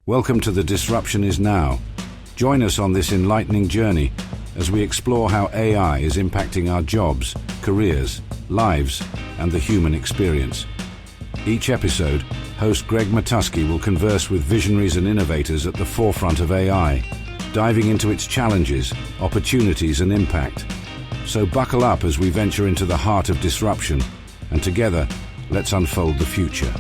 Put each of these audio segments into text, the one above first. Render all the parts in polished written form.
Welcome to The Disruption Is Now. Join us on this enlightening journey as we explore how AI is impacting our jobs, careers, lives, and the human experience. Each episode, host Greg Matusky will converse with visionaries and innovators at the forefront of AI, diving into its challenges, opportunities, and impact. So buckle up as we venture into the heart of disruption, and together, let's unfold the future.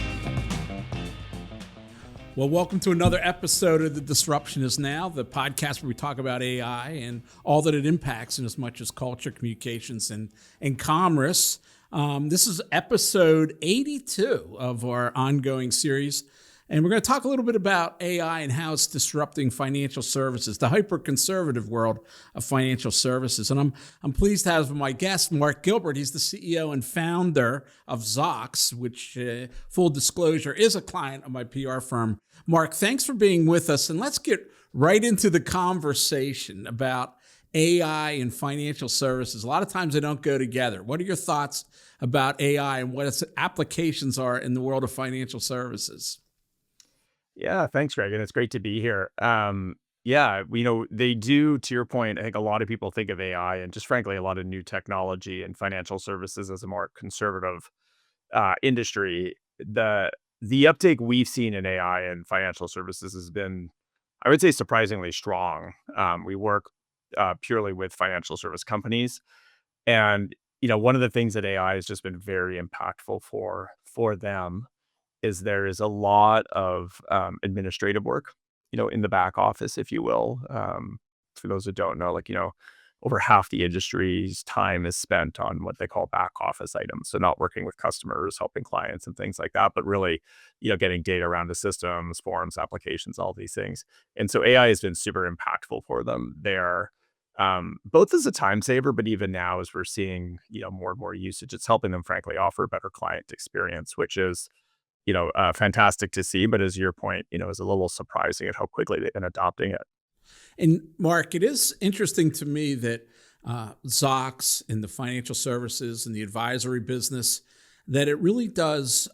Well, welcome to another episode of The Disruption Is Now, the podcast where we talk about AI and all that it impacts in as much as culture, communications, and commerce. This is episode 82 of our ongoing series. And we're going to talk a little bit about AI and how it's disrupting financial services, the hyper-conservative world of financial services. And I'm pleased to have my guest, Mark Gilbert. He's the CEO and founder of Zocks, which, full disclosure, is a client of my PR firm. Mark, thanks for being with us. And let's get right into the conversation about AI and financial services. A lot of times they don't go together. What are your thoughts about AI and what its applications are in the world of financial services? Yeah, thanks, Greg. And it's great to be here. They do, to your point, I think a lot of people think of AI and just frankly, a lot of new technology and financial services as a more conservative industry. The uptake we've seen in AI and financial services has been, I would say, surprisingly strong. We work purely with financial service companies. And, one of the things that AI has just been very impactful for them is there is a lot of administrative work, in the back office, if you will. For those that don't know, over half the industry's time is spent on what they call back office items. So not working with customers, helping clients and things like that, but really, getting data around the systems, forms, applications, all these things. And so AI has been super impactful for them there, both as a time saver, but even now as we're seeing, more and more usage, it's helping them, frankly, offer a better client experience, which is fantastic to see, but as your point, is a little surprising at how quickly they've been adopting it. And Mark, it is interesting to me that Zocks in the financial services and the advisory business, that it really does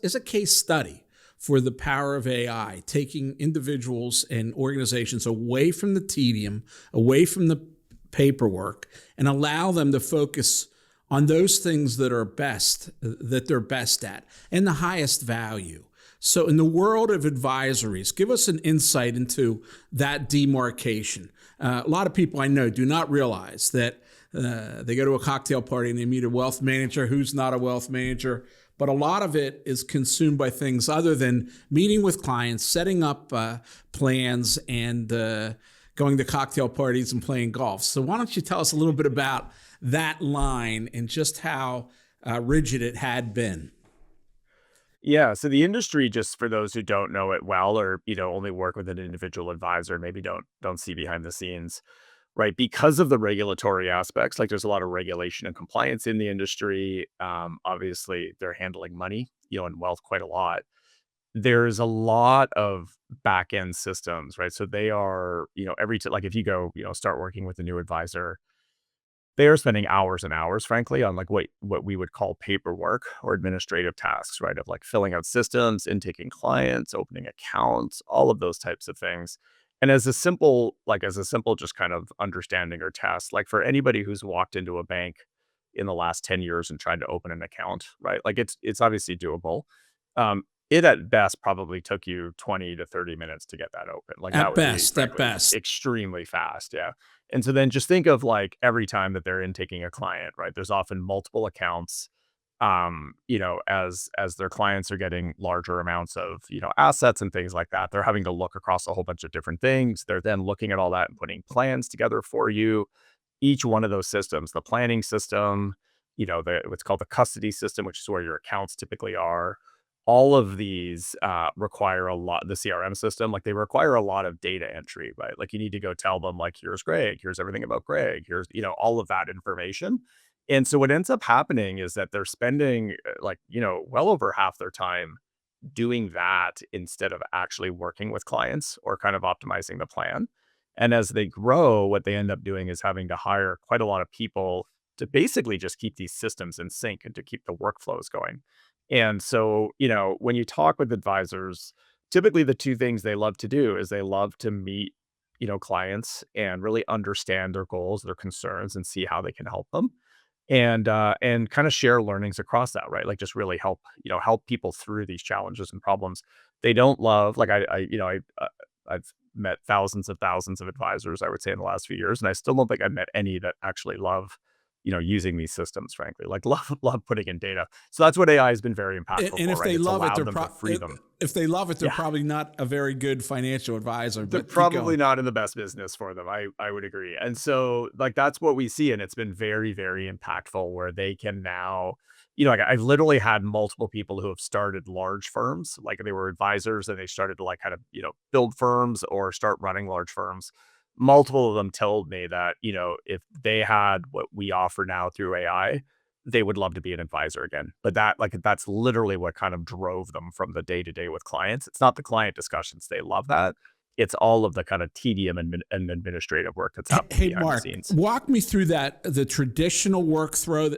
is a case study for the power of AI, taking individuals and organizations away from the tedium, away from the paperwork, and allow them to focus on those things that they're best at and the highest value. So in the world of advisories, give us an insight into that demarcation. A lot of people I know do not realize that they go to a cocktail party and they meet a wealth manager who's not a wealth manager, but a lot of it is consumed by things other than meeting with clients, setting up plans, and going to cocktail parties and playing golf. So why don't you tell us a little bit about that line and just how rigid it had been? Yeah, so the industry, just for those who don't know it well, or only work with an individual advisor, maybe don't see behind the scenes, right? Because of the regulatory aspects, there's a lot of regulation and compliance in the industry. Obviously, they're handling money, and wealth quite a lot. There's a lot of back end systems, right? So they are, if you go, start working with a new advisor, they are spending hours and hours, frankly, on what we would call paperwork or administrative tasks, right? Of filling out systems, intaking clients, opening accounts, all of those types of things. And as a simple just kind of understanding or test, for anybody who's walked into a bank in the last 10 years and tried to open an account, right? It's obviously doable. It at best probably took you 20 to 30 minutes to get that open. At best. Extremely fast. Yeah. And so then just think of every time that they're intaking a client, right? There's often multiple accounts, as their clients are getting larger amounts of, assets and things like that. They're having to look across a whole bunch of different things. They're then looking at all that and putting plans together for you. Each one of those systems, the planning system, what's called the custody system, which is where your accounts typically are. All of these require a lot, the CRM system, they require a lot of data entry, right? You need to go tell them, here's Greg, here's everything about Greg, here's, all of that information. And so what ends up happening is that they're spending well over half their time doing that instead of actually working with clients or kind of optimizing the plan. And as they grow, what they end up doing is having to hire quite a lot of people to basically just keep these systems in sync and to keep the workflows going. And so, when you talk with advisors, typically the two things they love to do is they love to meet, clients and really understand their goals, their concerns, and see how they can help them. And kind of share learnings across that, right? Like just really help, help people through these challenges and problems. They don't love like I've met thousands of advisors, I would say, in the last few years, and I still don't think I've met any that actually love, using these systems, frankly, like love putting in data. So that's what AI has been very impactful And for, if right? they It's love it, allowed them to free them. if they love it, they're Yeah. probably not a very good financial advisor. They're But keep probably going. not in the best business for them. I would agree. And so like that's what we see. And it's been very, very impactful where they can now, like I've literally had multiple people who have started large firms, like they were advisors and they started to like kind of, build firms or start running large firms. Multiple of them told me that, if they had what we offer now through AI, they would love to be an advisor again. But that's literally what kind of drove them from the day to day with clients. It's not the client discussions. They love that. It's all of the kind of tedium and administrative work that's happening Hey, behind the Mark, scenes. walk me through the traditional workflow,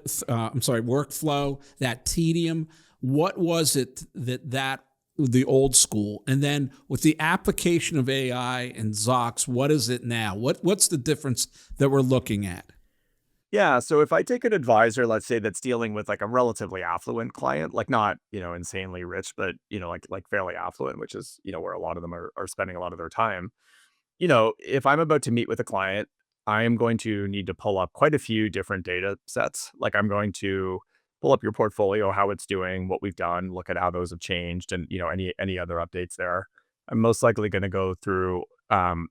that tedium. What was it that the old school, and then with the application of AI and Zocks, what is it now? What's the difference that we're looking at? Yeah. So if I take an advisor, let's say that's dealing with like a relatively affluent client, like not, insanely rich, but like fairly affluent, which is, where a lot of them are spending a lot of their time. If I'm about to meet with a client, I am going to need to pull up quite a few different data sets. Like I'm going to pull up your portfolio, how it's doing, what we've done, look at how those have changed, and any other updates there. I'm most likely going to go through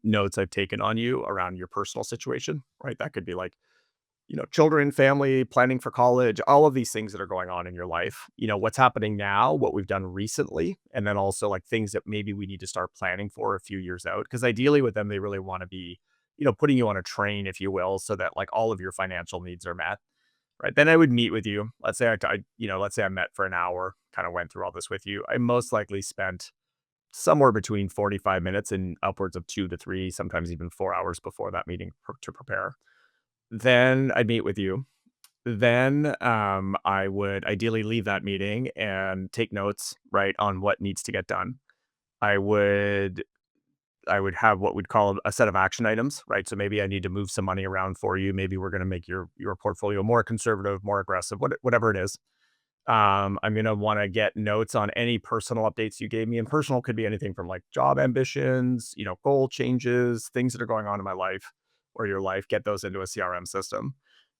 notes I've taken on you around your personal situation, right? That could be like children, family, planning for college, all of these things that are going on in your life. What's happening now, what we've done recently, and then also like things that maybe we need to start planning for a few years out. Because ideally with them, they really want to be, putting you on a train, if you will, so that like all of your financial needs are met. Right. Then I would meet with you. Let's say I met for an hour, kind of went through all this with you. I most likely spent somewhere between 45 minutes and upwards of 2 to 3, sometimes even 4 hours before that meeting to prepare. Then I'd meet with you. Then, I would ideally leave that meeting and take notes, right, on what needs to get done. I would I would have what we'd call a set of action items, right? So maybe I need to move some money around for you. Maybe we're going to make your portfolio more conservative, more aggressive, whatever it is. I'm going to want to get notes on any personal updates you gave me. And personal could be anything from like job ambitions, goal changes, things that are going on in my life or your life, get those into a CRM system.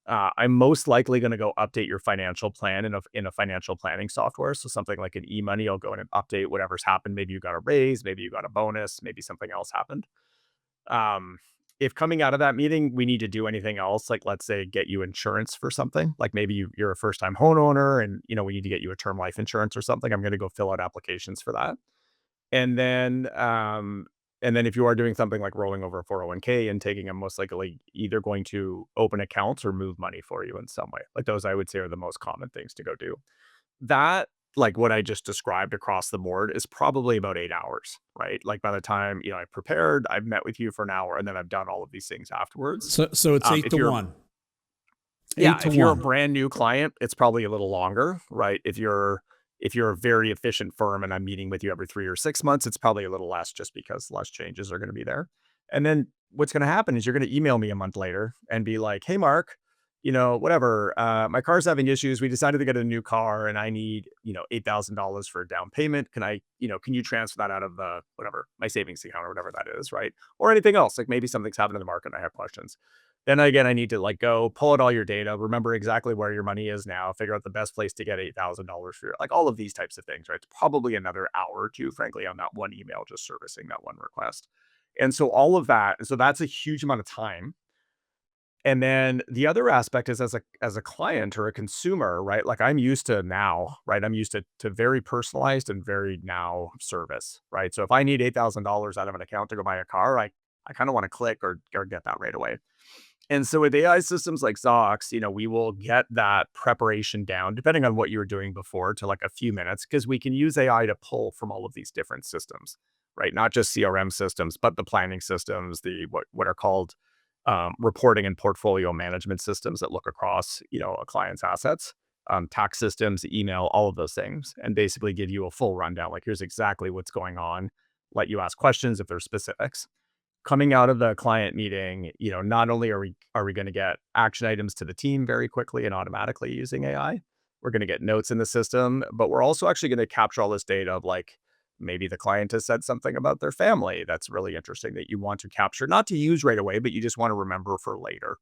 I'm most likely going to go update your financial plan in a financial planning software. So something like an e-money, I'll go in and update whatever's happened. Maybe you got a raise, maybe you got a bonus, maybe something else happened. Um, if coming out of that meeting, we need to do anything else, like let's say get you insurance for something, like maybe you're a first time homeowner and we need to get you a term life insurance or something. I'm going to go fill out applications for that. And then if you are doing something like rolling over a 401k and taking, I'm most likely either going to open accounts or move money for you in some way. Like those I would say are the most common things to go do. That, like what I just described across the board, is probably about 8 hours, right? Like by the time, I prepared, I've met with you for an hour and then I've done all of these things afterwards. So it's eight If to you're, one. yeah, Eight to if you're a one. brand new client, it's probably a little longer, right? If you're a very efficient firm and I'm meeting with you every 3 or 6 months, it's probably a little less just because less changes are going to be there. And then what's going to happen is you're going to email me a month later and be like, "Hey, Mark, whatever. My car's having issues. We decided to get a new car, and I need $8,000 for a down payment. Can you transfer that out of the whatever my savings account or whatever that is, right? Or anything else? Like maybe something's happened in the market and I have questions." Then again, I need to like go pull out all your data, remember exactly where your money is now, figure out the best place to get $8,000 for like all of these types of things, right? It's probably another hour or two, frankly, on that one email, just servicing that one request. And so all of that, so that's a huge amount of time. And then the other aspect is as a client or a consumer, right? Like I'm used to now, right? I'm used to very personalized and very now service, right? So if I need $8,000 out of an account to go buy a car, I kind of want to click or get that right away. And so with AI systems like Zocks, we will get that preparation down, depending on what you were doing before, to like a few minutes, because we can use AI to pull from all of these different systems, right? Not just CRM systems, but the planning systems, the what are called reporting and portfolio management systems that look across, a client's assets. tax systems, email, all of those things, and basically give you a full rundown. Like, here's exactly what's going on. Let you ask questions if there's specifics. Coming out of the client meeting, not only are we going to get action items to the team very quickly and automatically using AI, we're going to get notes in the system, but we're also actually going to capture all this data of like maybe the client has said something about their family that's really interesting that you want to capture, not to use right away, but you just want to remember for later,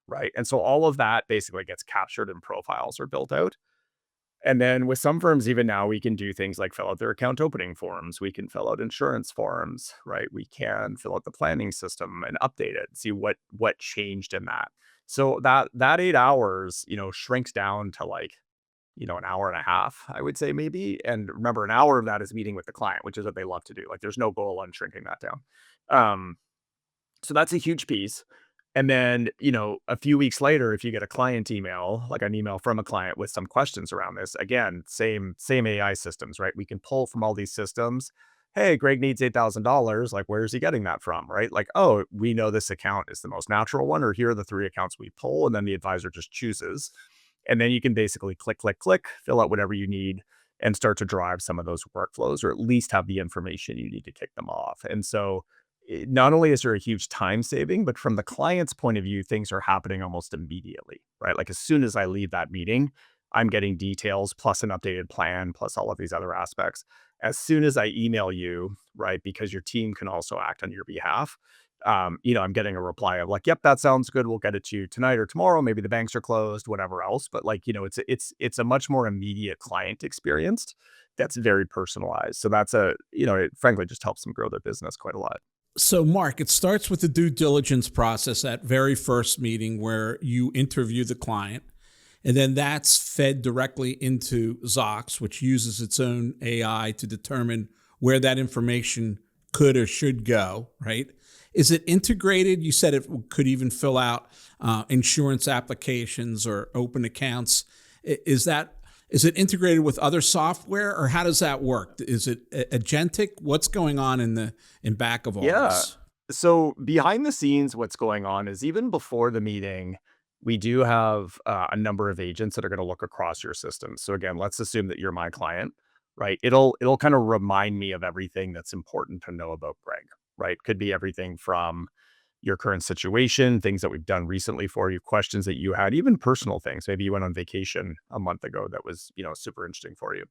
right? And so all of that basically gets captured and profiles are built out. And then with some firms, even now, we can do things like fill out their account opening forms. We can fill out insurance forms, right? We can fill out the planning system and update it, see what changed in that. So that 8 hours, shrinks down to like, an hour and a half, I would say maybe. And remember, an hour of that is meeting with the client, which is what they love to do. Like, there's no goal on shrinking that down. Um, so that's a huge piece. And then, a few weeks later, if you get a client email, like an email from a client with some questions around this, again, same AI systems, right? We can pull from all these systems. Hey, Greg needs $8,000. Like, where is he getting that from, right? Like, oh, we know this account is the most natural one, or here are the 3 accounts we pull, and then the advisor just chooses. And then you can basically click, click, click, fill out whatever you need and start to drive some of those workflows, or at least have the information you need to kick them off. And so not only is there a huge time saving, but from the client's point of view, things are happening almost immediately, right? Like, as soon as I leave that meeting, I'm getting details plus an updated plan, plus all of these other aspects. As soon as I email you, right, because your team can also act on your behalf, I'm getting a reply of like, "Yep, that sounds good. We'll get it to you tonight or tomorrow. Maybe the banks are closed, whatever else." But like, it's a much more immediate client experience that's very personalized. So that's it frankly just helps them grow their business quite a lot. So, Mark, it starts with the due diligence process, that very first meeting where you interview the client. And then that's fed directly into Zocks, which uses its own AI to determine where that information could or should go, right? Is it integrated? You said it could even fill out insurance applications or open accounts. Is it integrated with other software, or how does that work? Is it agentic? What's going on in back of all Yeah. this? So behind the scenes, what's going on is even before the meeting, we do have a number of agents that are going to look across your system. So again, let's assume that you're my client, right? It'll kind of remind me of everything that's important to know about Greg, right? Could be everything from your current situation, things that we've done recently for you, questions that you had, even personal things. Maybe you went on vacation a month ago that was, super interesting for you.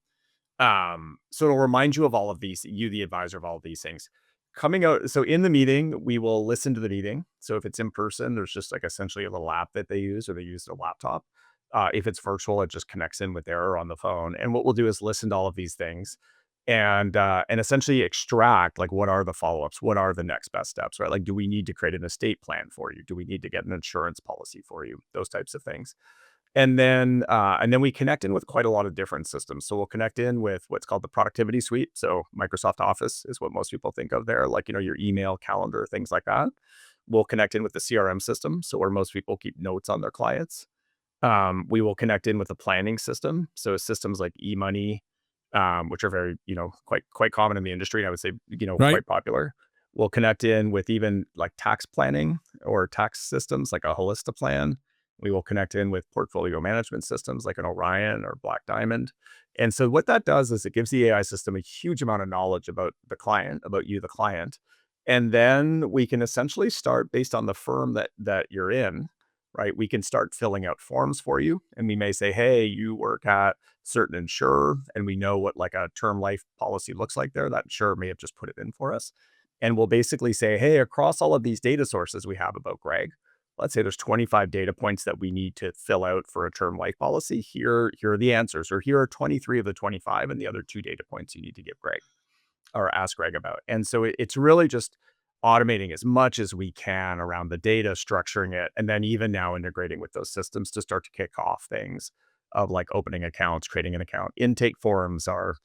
So it'll remind you of all of these, you, the advisor, of all of these things. Coming out, so in the meeting, we will listen to the meeting. So if it's in person, there's just like essentially a little app that they use, or they use their laptop. If it's virtual, it just connects in with there or on the phone. And what we'll do is listen to all of these things and essentially extract like, what are the follow-ups? What are the next best steps, right? Like, do we need to create an estate plan for you? Do we need to get an insurance policy for you? Those types of things. And then we connect in with quite a lot of different systems. So we'll connect in with what's called the productivity suite. So Microsoft Office is what most people think of there, like, your email, calendar, things like that. We'll connect in with the CRM system. So where most people keep notes on their clients. We will connect in with a planning system. So systems like eMoney, which are very, quite common in the industry. And I would say, Right? quite popular. We'll connect in with even like tax planning or tax systems like a Holista plan. We will connect in with portfolio management systems like an Orion or Black Diamond. And so what that does is it gives the AI system a huge amount of knowledge about the client, about you, the client. And then we can essentially start based on the firm that you're in, right? We can start filling out forms for you. And we may say, hey, you work at certain insurer, and we know what like a term life policy looks like there. That insurer may have just put it in for us. And we'll basically say, hey, across all of these data sources we have about Greg, let's say there's 25 data points that we need to fill out for a term life policy. Here are the answers, or here are 23 of the 25, and the other 2 data points you need to give Greg or ask Greg about. And so it's really just automating as much as we can around the data, structuring it, and then even now integrating with those systems to start to kick off things of like opening accounts, creating an account. Intake forms are,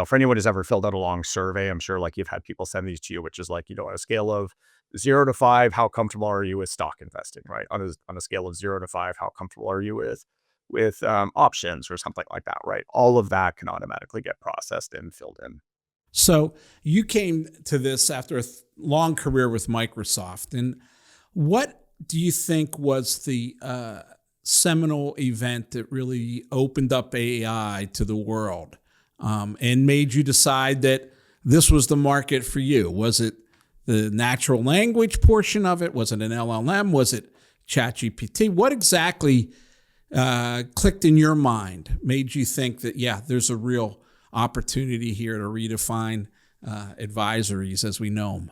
for anyone who's ever filled out a long survey, I'm sure like you've had people send these to you, which is like, on a scale of 0 to 5, how comfortable are you with stock investing, right? On a scale of 0 to 5, how comfortable are you with options or something like that, right? All of that can automatically get processed and filled in. So you came to this after a long career with Microsoft. And what do you think was the seminal event that really opened up AI to the world, and made you decide that this was the market for you? Was it the natural language portion of it? Was it an LLM? Was it ChatGPT? What exactly clicked in your mind, made you think that, yeah, there's a real opportunity here to redefine advisories as we know them?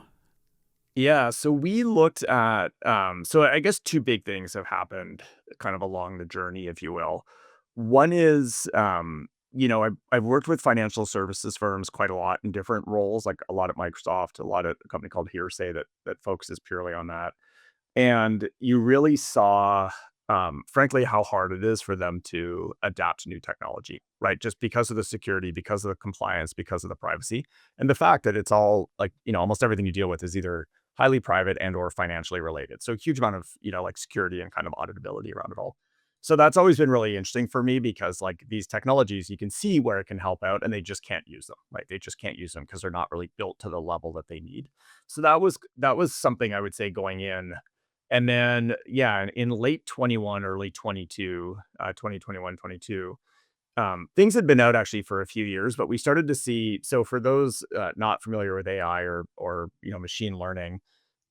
Yeah, so we looked at so I guess two big things have happened kind of along the journey, if you will. One is I've worked with financial services firms quite a lot in different roles, like a lot at Microsoft, a lot at a company called Hearsay that focuses purely on that. And you really saw, frankly, how hard it is for them to adapt to new technology, right? Just because of the security, because of the compliance, because of the privacy, and the fact that it's all like, almost everything you deal with is either highly private and or financially related. So a huge amount of, like security and kind of auditability around it all. So that's always been really interesting for me because like these technologies, you can see where it can help out and they just can't use them, right? They just can't use them because they're not really built to the level that they need. So that was something I would say going in. And then, yeah, in late 21, early 22, 2021, 22, things had been out actually for a few years, but we started to see. So for those not familiar with AI or machine learning,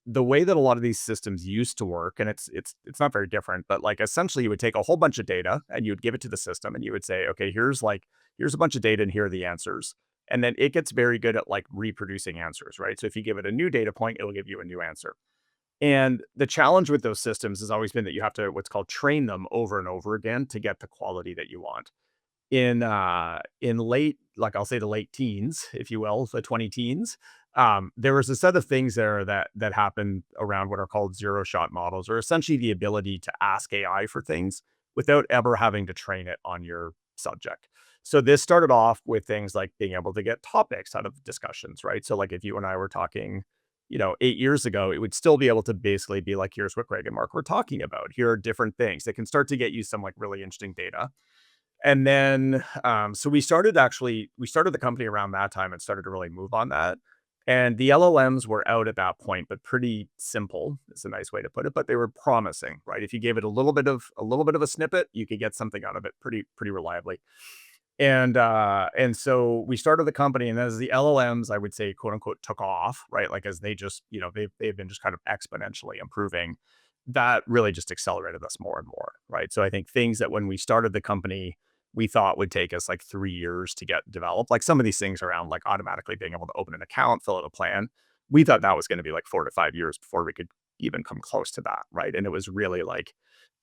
the way that a lot of these systems used to work, and it's not very different, but like essentially you would take a whole bunch of data and you would give it to the system and you would say, okay, here's a bunch of data and here are the answers. And then it gets very good at like reproducing answers, right? So if you give it a new data point, it'll give you a new answer. And the challenge with those systems has always been that you have to what's called train them over and over again to get the quality that you want. In late, like I'll say the late teens, if you will, the 20 teens, there was a set of things there that happened around what are called zero shot models, or essentially the ability to ask AI for things without ever having to train it on your subject. So this started off with things like being able to get topics out of discussions, right? So like if you and I were talking, 8 years ago, it would still be able to basically be like, here's what Greg and Mark were talking about. Here are different things that can start to get you some like really interesting data. And then, so we started the company around that time and started to really move on that. And the LLMs were out at that point, but pretty simple is a nice way to put it. But they were promising, right? If you gave it a little bit of a snippet, you could get something out of it pretty reliably. And so we started the company, and as the LLMs, I would say, quote unquote, took off, right? Like as they just, they've been just kind of exponentially improving. That really just accelerated us more and more, right? So I think things that when we started the company, we thought would take us like 3 years to get developed, like some of these things around like automatically being able to open an account, fill out a plan. We thought that was going to be like 4 to 5 years before we could even come close to that, right? And it was really like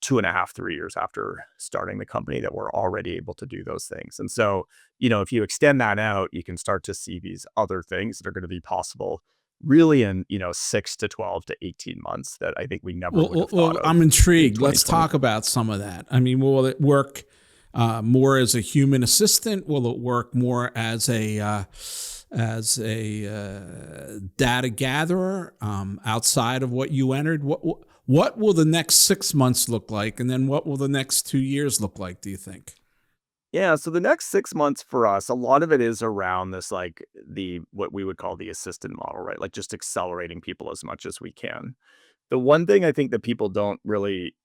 2.5, 3 years after starting the company that we're already able to do those things. And so, if you extend that out, you can start to see these other things that are going to be possible really in, 6 to 12 to 18 months that I think we never Well, would well, have thought well, of I'm in intrigued. Let's 2020. talk about some of that. I mean, will it work more as a human assistant? Will it work more as a data gatherer outside of what you entered? What will the next 6 months look like, and then what will the next 2 years look like? Do you think? Yeah, so the next 6 months for us, a lot of it is around this, like the what we would call the assistant model, right? Like just accelerating people as much as we can. The one thing I think that people don't really,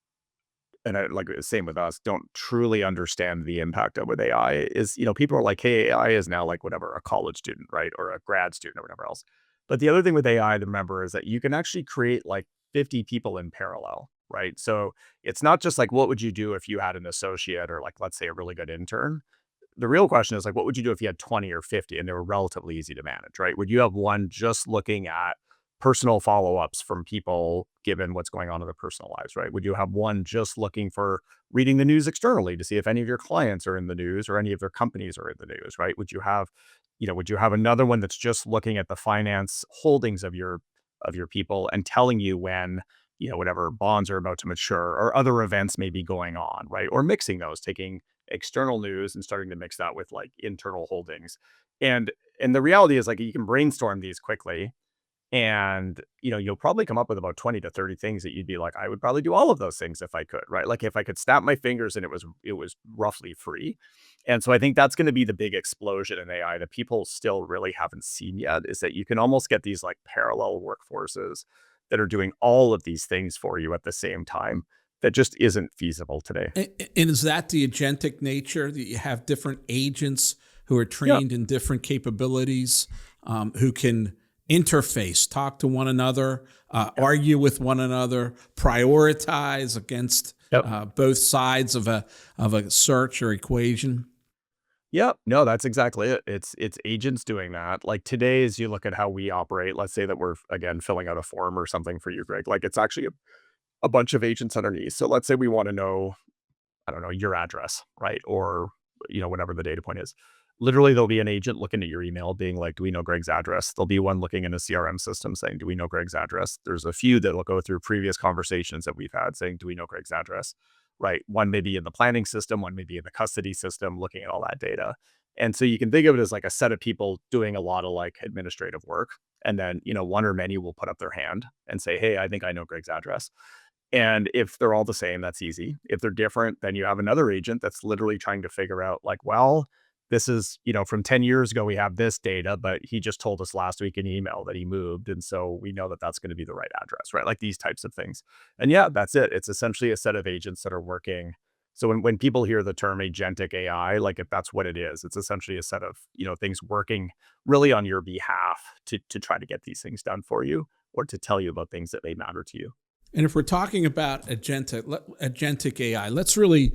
and I, like same with us, don't truly understand the impact of with AI is, people are like, hey, AI is now like whatever, a college student, right? Or a grad student or whatever else. But the other thing with AI to remember is that you can actually create like 50 people in parallel, right? So it's not just like, what would you do if you had an associate or like, let's say a really good intern? The real question is like, what would you do if you had 20 or 50 and they were relatively easy to manage, right? Would you have one just looking at personal follow-ups from people given what's going on in their personal lives, right? Would you have one just looking for reading the news externally to see if any of your clients are in the news or any of their companies are in the news, right? Would you have another one that's just looking at the finance holdings of your people and telling you when, whatever bonds are about to mature or other events may be going on, right? Or mixing those, taking external news and starting to mix that with like internal holdings. And the reality is like you can brainstorm these quickly and you'll probably come up with about 20 to 30 things that you'd be like, I would probably do all of those things if I could, right? Like if I could snap my fingers and it was roughly free. And so I think that's going to be the big explosion in AI that people still really haven't seen yet, is that you can almost get these like parallel workforces that are doing all of these things for you at the same time. that just isn't feasible today. And is that the agentic nature that you have different agents who are Yeah. trained in different capabilities, who can interface, talk to one another, argue with one another, prioritize against Yep. both sides of a search or equation? Yep. No, that's exactly it. It's agents doing that. Like today, as you look at how we operate, let's say that we're again filling out a form or something for you, Greg. Like it's actually a bunch of agents underneath. So let's say we want to know, I don't know, your address, right? Or, whatever the data point is. Literally, there'll be an agent looking at your email being like, do we know Greg's address? There'll be one looking in a CRM system saying, do we know Greg's address? There's a few that will go through previous conversations that we've had saying, do we know Greg's address? Right. One may be in the planning system, one may be in the custody system, looking at all that data. And so you can think of it as like a set of people doing a lot of like administrative work. And then, one or many will put up their hand and say, hey, I think I know Greg's address. And if they're all the same, that's easy. If they're different, then you have another agent that's literally trying to figure out like, well, this is, from 10 years ago, we have this data, but he just told us last week in email that he moved. And so we know that that's going to be the right address, right? Like these types of things. And yeah, that's it. It's essentially a set of agents that are working. So when people hear the term agentic AI, like if that's what it is, it's essentially a set of, things working really on your behalf to try to get these things done for you or to tell you about things that may matter to you. And if we're talking about agentic AI, let's really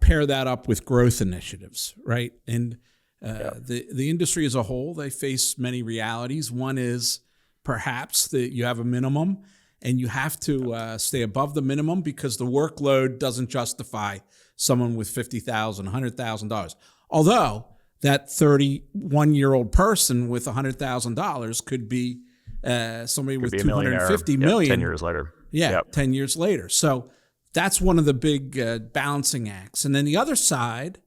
pair that up with growth initiatives, right? And Yeah. the industry as a whole, they face many realities. One is perhaps that you have a minimum and you have to stay above the minimum because the workload doesn't justify someone with $50,000, $100,000. Although that 31-year-old person with $100,000 could be somebody Could with be a millionaire. 250 Yep, million 10 years later. Yeah, Yep. 10 years later. So that's one of the big balancing acts. And then the other side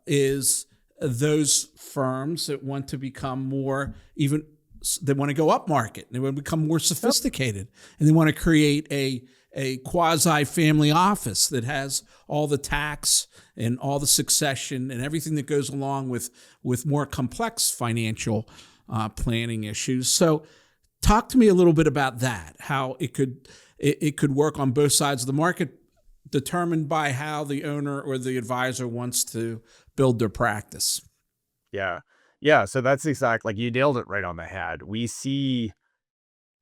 is those firms that want to become more they want to go up market. They want to become more sophisticated. And they want to create a quasi-family office that has all the tax and all the succession and everything that goes along with more complex financial planning issues. So talk to me a little bit about that, how it could work on both sides of the market, determined by how the owner or the advisor wants to build their practice. Yeah. Yeah. So that's like you nailed it right on the head. We see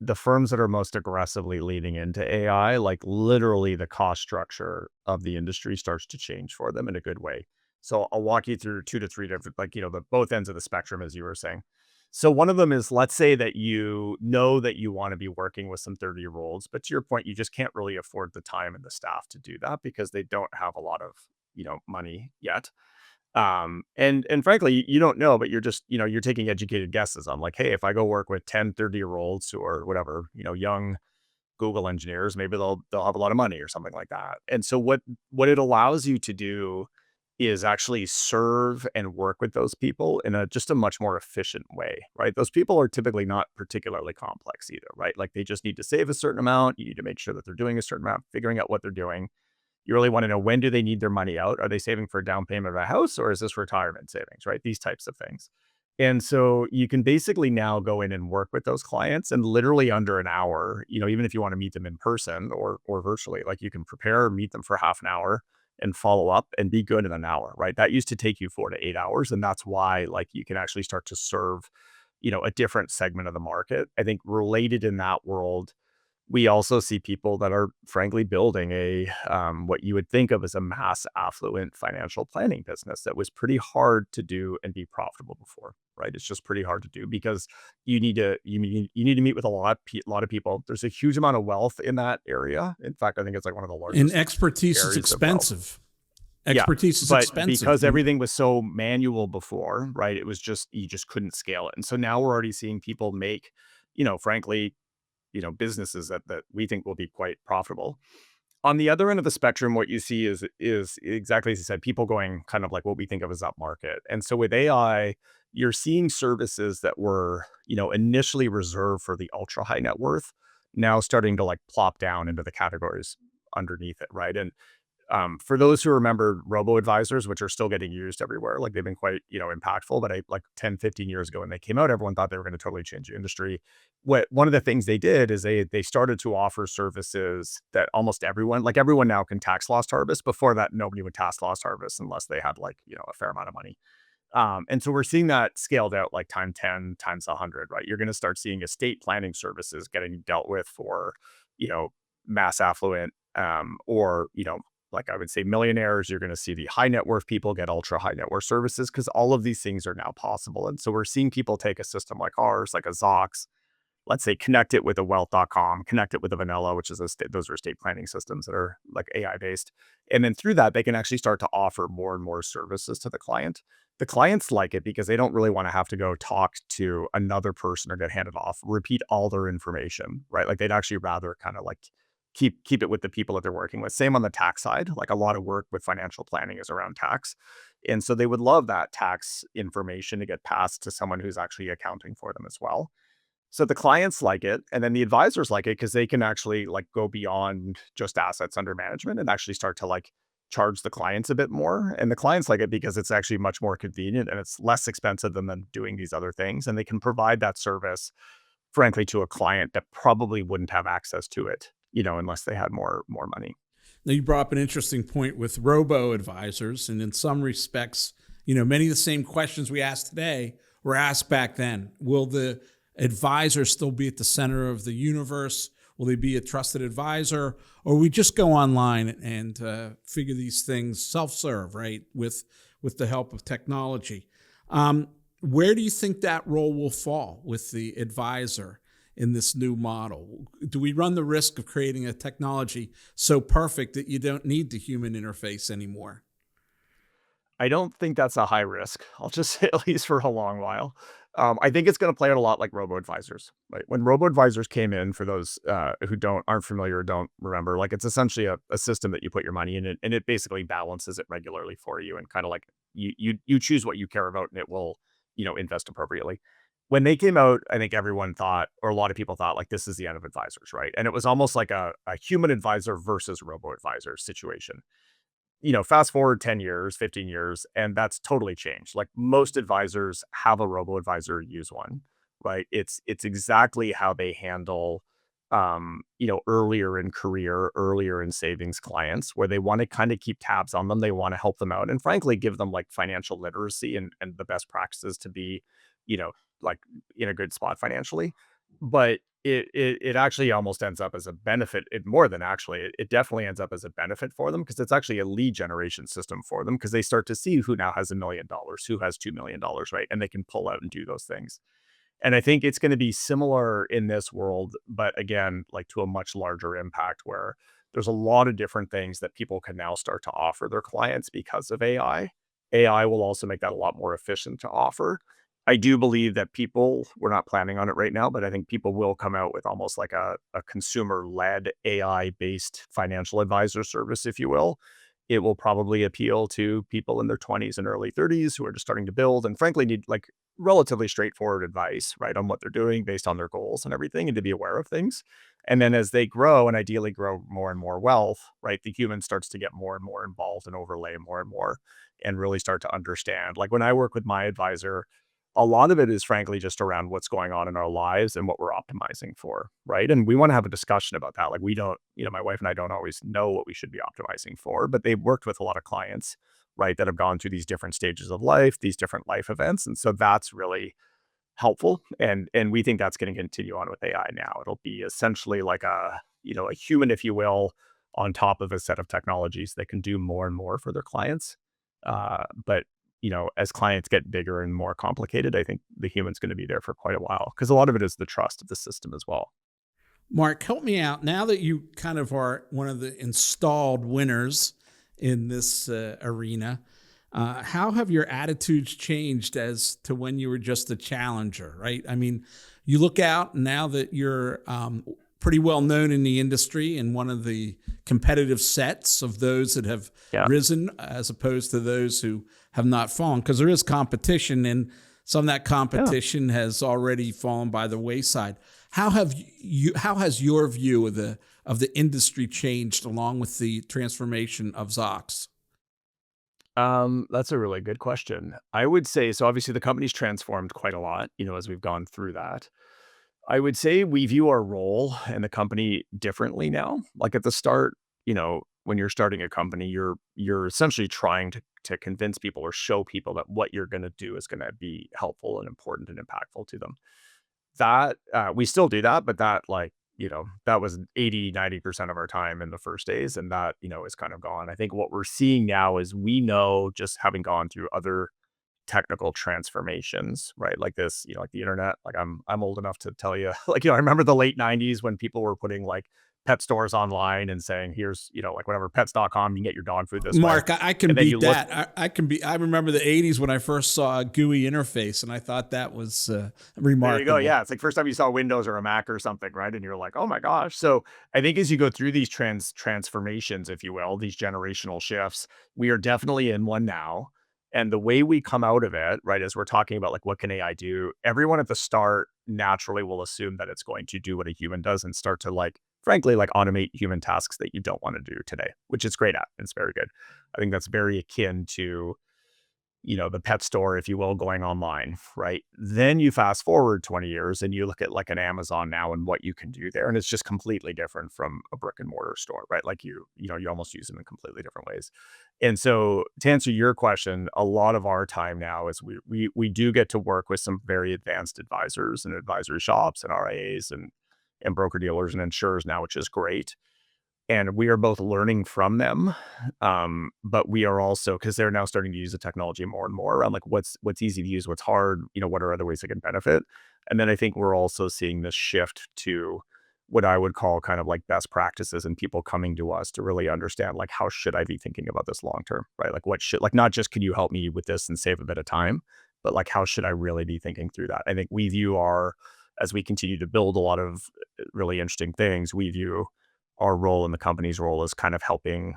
the firms that are most aggressively leaning into AI, like literally the cost structure of the industry starts to change for them in a good way. So I'll walk you through 2 to 3 different, like, the both ends of the spectrum, as you were saying. So one of them is, let's say that you know that you want to be working with some 30-year-olds, but to your point, you just can't really afford the time and the staff to do that because they don't have a lot of, money yet. And frankly, you don't know, but you're just, you're taking educated guesses on like, hey, if I go work with 10, 30-year-olds who are whatever, young Google engineers, maybe they'll have a lot of money or something like that. And so what it allows you to do is actually serve and work with those people in just a much more efficient way, right? Those people are typically not particularly complex either, right? Like they just need to save a certain amount. You need to make sure that they're doing a certain amount, figuring out what they're doing. You really want to know, when do they need their money out? Are they saving for a down payment of a house, or is this retirement savings, right? These types of things. And so you can basically now go in and work with those clients and literally under an hour, even if you want to meet them in person or virtually, like you can prepare, meet them for half an hour and follow up and be good in an hour, right? That used to take you 4 to 8 hours. And that's why like you can actually start to serve, a different segment of the market. I think related in that world, we also see people that are frankly building what you would think of as a mass affluent financial planning business that was pretty hard to do and be profitable before, right? It's just pretty hard to do because you need to meet with a lot of people. There's a huge amount of wealth in that area. In fact, I think it's like one of the largest. And expertise is areas of wealth. expensive. Expertise is But expensive. because everything was so manual before, right? It was just, you just couldn't scale it. And so now we're already seeing people make, frankly, businesses that we think will be quite profitable. On the other end of the spectrum, what you see is exactly as you said, people going kind of like what we think of as up market. And so with AI, you're seeing services that were, initially reserved for the ultra high net worth now starting to like plop down into the categories underneath it, right? And For those who remember robo-advisors, which are still getting used everywhere, like they've been quite, impactful, but like 10, 15 years ago when they came out, everyone thought they were going to totally change the industry. One of the things they did is they started to offer services that almost everyone now can tax loss harvest. Before that, nobody would tax loss harvest unless they had a fair amount of money. And so we're seeing that scaled out like time 10 times 100, right? You're going to start seeing estate planning services getting dealt with for, you know, mass affluent, or, like I would say millionaires. You're going to see the high net worth people get ultra high net worth services because all of these things are now possible. And so we're seeing people take a system like ours, like a Zocks, let's say connect it with a wealth.com, connect it with a Vanilla, which is those are estate planning systems that are like AI based. And then through that, they can actually start to offer more and more services to the client. The clients like it because they don't really want to have to go talk to another person or get handed off, repeat all their information, right? Like they'd actually rather kind of like keep it with the people that they're working with. Same on the tax side. Like a lot of work with financial planning is around tax. And so they would love that tax information to get passed to someone who's actually accounting for them as well. So the clients like it, and then the advisors like it because they can actually like go beyond just assets under management and actually start to like charge the clients a bit more. And the clients like it because it's actually much more convenient and it's less expensive than them doing these other things. And they can provide that service, frankly, to a client that probably wouldn't have access to it, unless they had more money. Now, you brought up an interesting point with robo advisors, and in some respects, many of the same questions we asked today were asked back then. Will the advisor still be at the center of the universe? Will they be a trusted advisor, or we just go online and figure these things self-serve, right, with the help of technology? Where do you think that role will fall with the advisor in this new model? Do we run the risk of creating a technology so perfect that you don't need the human interface anymore? I don't think that's a high risk. I'll just say at least for a long while. I think it's going to play out a lot like robo advisors. Right? When robo advisors came in, for those who aren't familiar or don't remember, like it's essentially a system that you put your money in, and it basically balances it regularly for you, and kind of like you choose what you care about, and it will invest appropriately. When they came out, I think everyone thought, or a lot of people thought, like this is the end of advisors, right? And it was almost like a human advisor versus robo advisor situation. Fast forward 10 years, 15 years, and that's totally changed. Like most advisors have a robo advisor, use one, right? It's exactly how they handle earlier in career, earlier in savings clients, where they want to kind of keep tabs on them. They want to help them out and frankly give them like financial literacy and the best practices to be, you know, like in a good spot financially. But it actually almost ends up as a benefit. It definitely ends up as a benefit for them because it's actually a lead generation system for them because they start to see who now has $1 million, who has $2 million, right? And they can pull out and do those things. And I think it's going to be similar in this world, but again, like to a much larger impact where there's a lot of different things that people can now start to offer their clients because of AI. AI will also make that a lot more efficient to offer. I do believe that we're not planning on it right now, but I think people will come out with almost like a consumer-led AI-based financial advisor service, if you will. It will probably appeal to people in their 20s and early 30s who are just starting to build and frankly need like relatively straightforward advice, right, on what they're doing based on their goals and everything and to be aware of things. And then as they grow and ideally grow more and more wealth, right, the human starts to get more and more involved and overlay more and more and really start to understand. Like when I work with my advisor, a lot of it is frankly just around what's going on in our lives and what we're optimizing for, right? And we want to have a discussion about that. Like we don't, my wife and I don't always know what we should be optimizing for, but they've worked with a lot of clients, right, that have gone through these different stages of life, these different life events. And so that's really helpful. And we think that's going to continue on with AI now. It'll be essentially like a human, if you will, on top of a set of technologies that can do more and more for their clients. But as clients get bigger and more complicated, I think the human's going to be there for quite a while because a lot of it is the trust of the system as well. Mark, help me out. Now that you kind of are one of the installed winners in this arena, how have your attitudes changed as to when you were just a challenger, right? I mean, you look out now that you're pretty well known in the industry and one of the competitive sets of those that have risen as opposed to those who have not fallen, because there is competition. And some of that Yeah. competition has already fallen by the wayside. How has your view of the industry changed along with the transformation of Zocks? That's a really good question. I would say, so obviously the company's transformed quite a lot, as we've gone through that. I would say we view our role in the company differently now. Like at the start, when you're starting a company, you're essentially trying to convince people or show people that what you're going to do is going to be helpful and important and impactful to them. That we still do that, but that that was 80-90% of our time in the first days, and that, is kind of gone. I think what we're seeing now is we know, just having gone through other technical transformations, right? Like this, like the internet. Like I'm old enough to tell you, like, I remember the late 90s when people were putting like pet stores online and saying, here's, like whatever, pets.com, you can get your dog food this way. Mark, I can And then you beat look, that. I remember the 80s when I first saw a GUI interface, and I thought that was there you go. remarkable. Yeah. It's like first time you saw Windows or a Mac or something, right? And you're like, oh my gosh. So I think as you go through these transformations, if you will, these generational shifts, we are definitely in one now. And the way we come out of it, right, as we're talking about like what can AI do, everyone at the start naturally will assume that it's going to do what a human does and start to like, frankly, like automate human tasks that you don't want to do today, which it's great at. It's very good. I think that's very akin to, the pet store, if you will, going online, right? Then you fast forward 20 years and you look at like an Amazon now and what you can do there. And it's just completely different from a brick and mortar store, right? Like you almost use them in completely different ways. And so to answer your question, a lot of our time now is we do get to work with some very advanced advisors and advisory shops and RIAs and broker dealers and insurers now, which is great. And we are both learning from them, but we are also, because they're now starting to use the technology more and more around like what's easy to use, what's hard, what are other ways they can benefit. And then I think we're also seeing this shift to what I would call kind of like best practices and people coming to us to really understand like how should I be thinking about this long term, right? Like what should, like, not just can you help me with this and save a bit of time, but like how should I really be thinking through that? I think we view as we continue to build a lot of really interesting things, we view our role in the company's role is kind of helping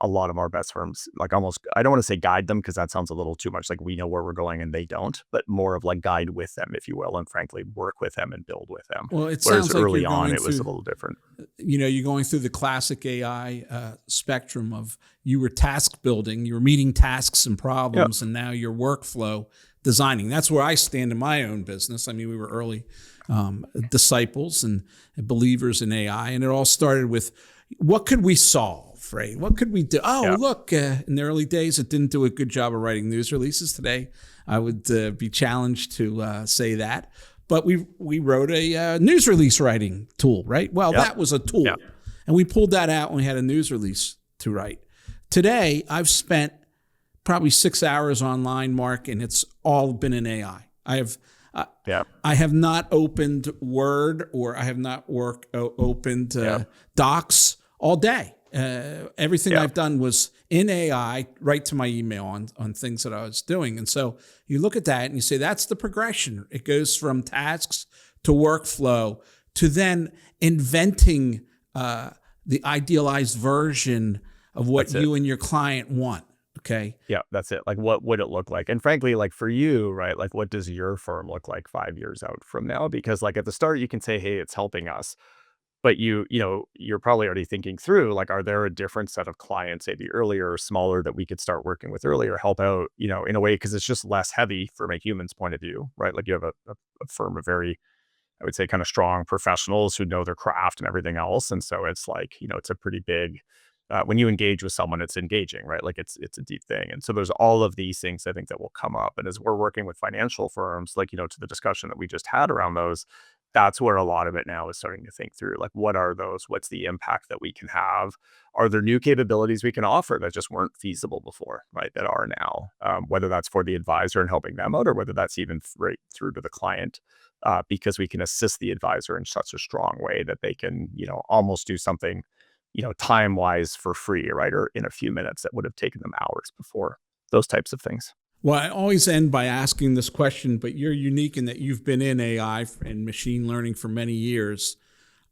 a lot of our best firms, like almost, I don't want to say guide them because that sounds a little too much like we know where we're going and they don't, but more of like guide with them, if you will, and frankly, work with them and build with them. Well, it Whereas sounds like early you're on, going it was a through, little different. you're going through the classic AI spectrum of you were task building, you were meeting tasks and Yeah. problems, and now you're workflow designing. That's where I stand in my own business. I mean, we were early disciples and believers in AI, and it all started with what could we solve, right? What could we do? Oh, Yeah. look, in the early days, it didn't do a good job of writing news releases. Today, I would be challenged to say that. But we wrote a news release writing tool, right? Well, Yeah. that was a tool. Yeah. And we pulled that out when we had a news release to write. Today, I've spent probably 6 hours online, Mark, and it's all been in AI. Yeah. I have not opened Word or I have not opened Yeah. Docs all day. Everything Yeah. I've done was in AI, right to my email on things that I was doing. And so you look at that and you say, that's the progression. It goes from tasks to workflow to then inventing the idealized version of what That's it. you and your client want. Okay. Yeah, that's it. Like, what would it look like? And frankly, like for you, right? Like, what does your firm look like 5 years out from now? Because like at the start, you can say, hey, it's helping us. But you're probably already thinking through, like, are there a different set of clients, maybe earlier or smaller, that we could start working with earlier, help out, in a way, because it's just less heavy from a human's point of view, right? Like you have a firm of very, I would say, kind of strong professionals who know their craft and everything else. And so it's like, it's a pretty big, when you engage with someone, it's engaging, right? Like it's a deep thing. And so there's all of these things I think that will come up. And as we're working with financial firms, like, to the discussion that we just had around those, that's where a lot of it now is starting to think through, like, what are those? What's the impact that we can have? Are there new capabilities we can offer that just weren't feasible before, right? That are now, whether that's for the advisor and helping them out, or whether that's even right through to the client, because we can assist the advisor in such a strong way that they can, almost do something, time wise for free, right? Or in a few minutes that would have taken them hours before, those types of things. Well, I always end by asking this question, but you're unique in that you've been in AI and machine learning for many years.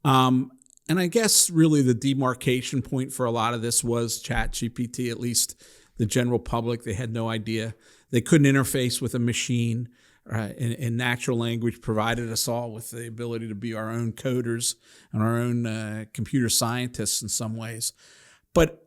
And I guess really the demarcation point for a lot of this was ChatGPT, at least the general public. They had no idea They couldn't interface with a machine, right? And natural language provided us all with the ability to be our own coders and our own computer scientists in some ways. But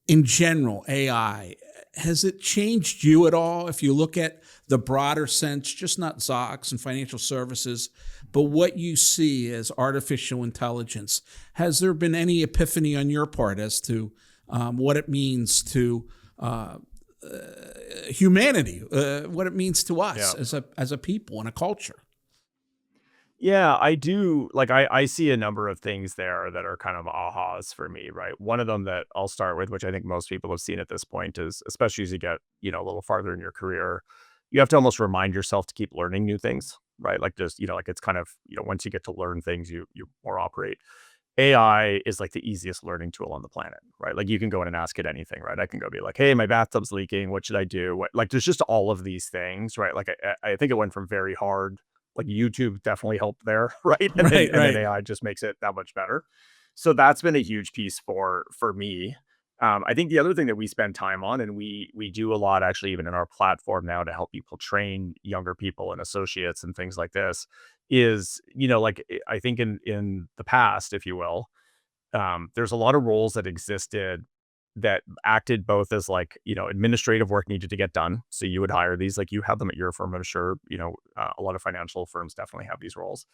in general, AI, has it changed you at all? If you look at the broader sense, just not Zocks and financial services, but what you see as artificial intelligence, has there been any epiphany on your part as to what it means to humanity, what it means to us as a people and a culture? Yeah, I do. Like, I see a number of things there that are kind of ahas for me, right? One of them that I'll start with, which I think most people have seen at this point, is especially as you get, a little farther in your career, you have to almost remind yourself to keep learning new things, right? Like just, like it's kind of, once you get to learn things, you more operate. AI is like the easiest learning tool on the planet, right? Like you can go in and ask it anything, right? I can go be like, hey, my bathtub's leaking. What should I do? Like there's just all of these things, right? Like I think it went from very hard, like YouTube definitely helped there, right? And then AI just makes it that much better. So that's been a huge piece for me. I think the other thing that we spend time on, and we do a lot actually, even in our platform now to help people train younger people and associates and things like this, is like I think in the past, if you will, there's a lot of roles that existed that acted both as like administrative work needed to get done. So you would hire these, like you have them at your firm, I'm sure. A lot of financial firms definitely have these roles.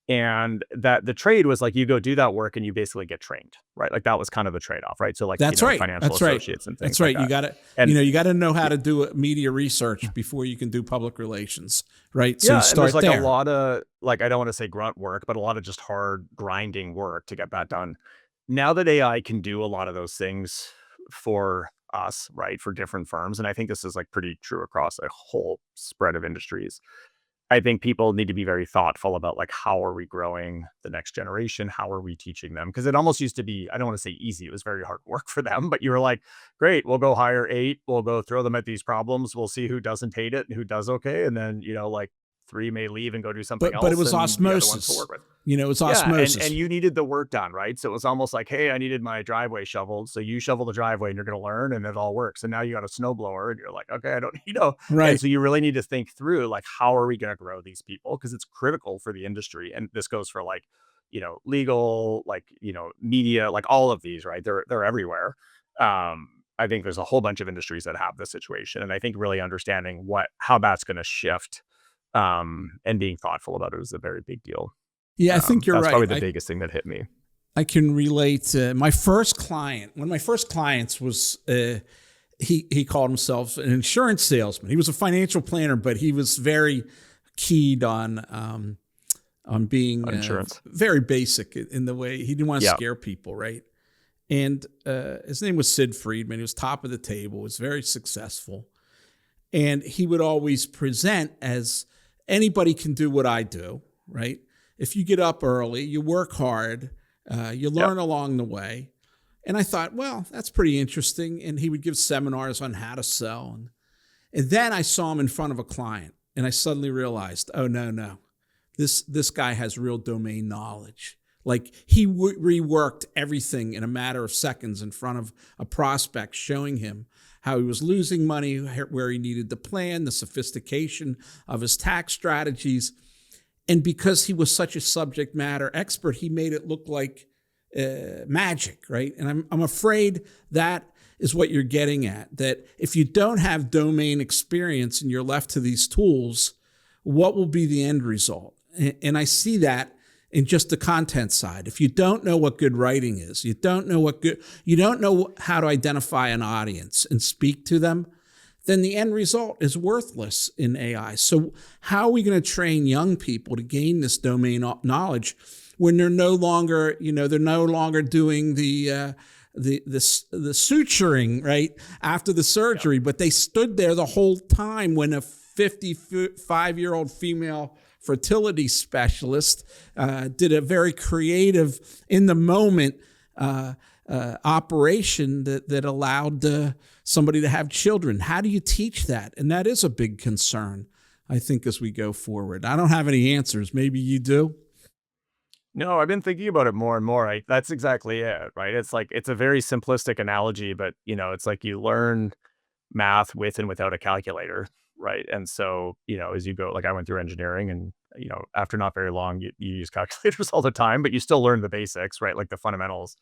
And that the trade was like you go do that work and you basically get trained, right? Like that was kind of the trade-off, right? So like That's right. financial That's right. associates and things That's right. like You got that. to, And you got to know how to do media research before you can do public relations, right? So yeah, you and start there's like there. a lot of like I don't want to say grunt work, but a lot of just hard grinding work to get that done. Now that AI can do a lot of those things for us, right, for different firms, and I think this is like pretty true across a whole spread of industries. I think people need to be very thoughtful about like how are we growing the next generation? How are we teaching them? Because it almost used to be, I don't want to say easy, it was very hard work for them, but you were like, great, we'll go hire 8, we'll go throw them at these problems, we'll see who doesn't hate it and who does okay. And then, like 3 may leave and go do something But it else was and the other ones will osmosis. work with. It's Yeah, and osmosis. you needed the work done, right? So it was almost like, hey, I needed my driveway shoveled, so you shovel the driveway and you're gonna learn and it all works. And now you got a snowblower and you're like, okay, I don't, and Right. so you really need to think through like how are we gonna grow these people? Because it's critical for the industry. And this goes for like, legal, like, media, like all of these, right? They're everywhere. I think there's a whole bunch of industries that have this situation. And I think really understanding how that's gonna shift and being thoughtful about it is a very big deal. Yeah, I think you're That's right. probably the biggest thing that hit me. I can relate to my first client. One of my first clients was he called himself an insurance salesman. He was a financial planner, but he was very keyed on being On insurance. very basic in the way he didn't want to Yeah. scare people, right? And his name was Sid Friedman. He was top of the table. Was very successful, and he would always present as anybody can do what I do, right? If you get up early, you work hard, you learn along the way. And I thought, well, that's pretty interesting. And he would give seminars on how to sell. And then I saw him in front of a client and I suddenly realized, oh, no, this guy has real domain knowledge. Like he reworked everything in a matter of seconds in front of a prospect, showing him how he was losing money, where he needed to plan, the sophistication of his tax strategies. And because he was such a subject matter expert, he made it look like magic, right? And I'm afraid that is what you're getting at, that if you don't have domain experience and you're left to these tools, what will be the end result? And I see that in just the content side. If you don't know what good writing is, you don't know how to identify an audience and speak to them, then the end result is worthless in AI. So how are we going to train young people to gain this domain knowledge when they're no longer, doing the suturing, right, after the surgery, but they stood there the whole time when a 55-year-old female fertility specialist did a very creative, in the moment operation that allowed somebody to have children. How do you teach that? And that is a big concern, I think, as we go forward. I don't have any answers. Maybe you do. No, I've been thinking about it more and more. That's exactly it, right? It's like, it's a very simplistic analogy, but it's like you learn math with and without a calculator, right? And so, as you go, like I went through engineering and, after not very long, you use calculators all the time, but you still learn the basics, right? Like the fundamentals.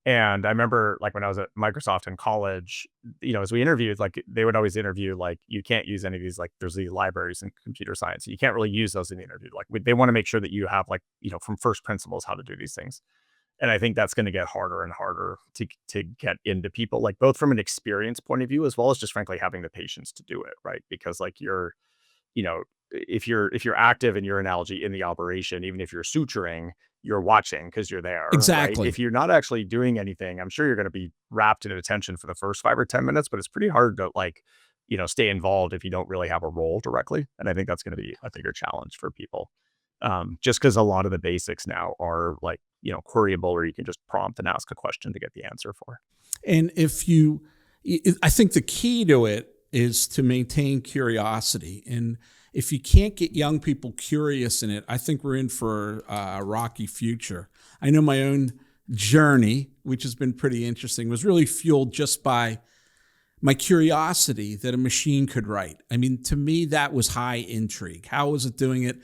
And I remember like when I was at Microsoft in college, as we interviewed, like they would always interview, like, you can't use any of these, like there's the libraries in computer science. You can't really use those in the interview. Like they want to make sure that you have like, from first principles, how to do these things. And I think that's going to get harder and harder to get into people, like both from an experience point of view, as well as just frankly having the patience to do it. Right. Because like you know, if you're active in your analogy in the operation, even if you're suturing, you're watching because you're there. Right? Exactly. If you're not actually doing anything, I'm sure you're going to be wrapped in attention for the first 5 or 10 minutes, but it's pretty hard to like, stay involved if you don't really have a role directly. And I think that's going to be a bigger challenge for people. Just because a lot of the basics now are like, queryable, or you can just prompt and ask a question to get the answer for. And I think the key to it is to maintain curiosity. And if you can't get young people curious in it, I think we're in for a rocky future. I know my own journey, which has been pretty interesting, was really fueled just by my curiosity that a machine could write. I mean, to me, that was high intrigue. How was it doing it?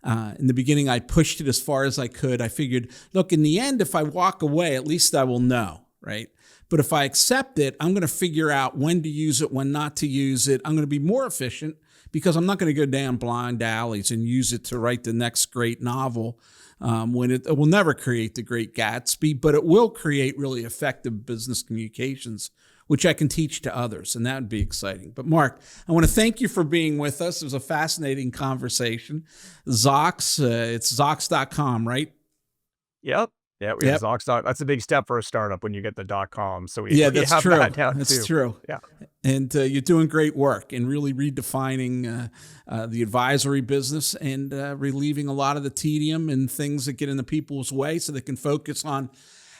In the beginning, I pushed it as far as I could. I figured, look, in the end, if I walk away, at least I will know, right? But if I accept it, I'm going to figure out when to use it, when not to use it. I'm going to be more efficient because I'm not going to go down blind alleys and use it to write the next great novel when it will never create the great Gatsby, but it will create really effective business communications, which I can teach to others, and that would be exciting. But Mark, I want to thank you for being with us. It was a fascinating conversation. Zocks, it's Zocks.com, right? Yep. Yeah, we have Zocks. That's a big step for a startup when you get the .com. So we that's have true. That down that's too. true. Yeah, and you're doing great work and really redefining the advisory business and relieving a lot of the tedium and things that get in the people's way, so they can focus on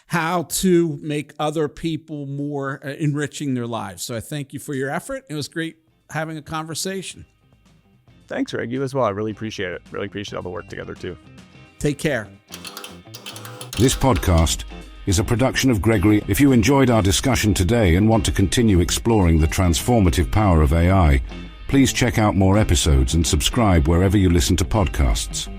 how to make other people more enriching their lives. So I thank you for your effort. It was great having a conversation. Thanks, Greg. You as well. I really appreciate it. Really appreciate all the work together too. Take care. This podcast is a production of Gregory. If you enjoyed our discussion today and want to continue exploring the transformative power of AI, please check out more episodes and subscribe wherever you listen to podcasts.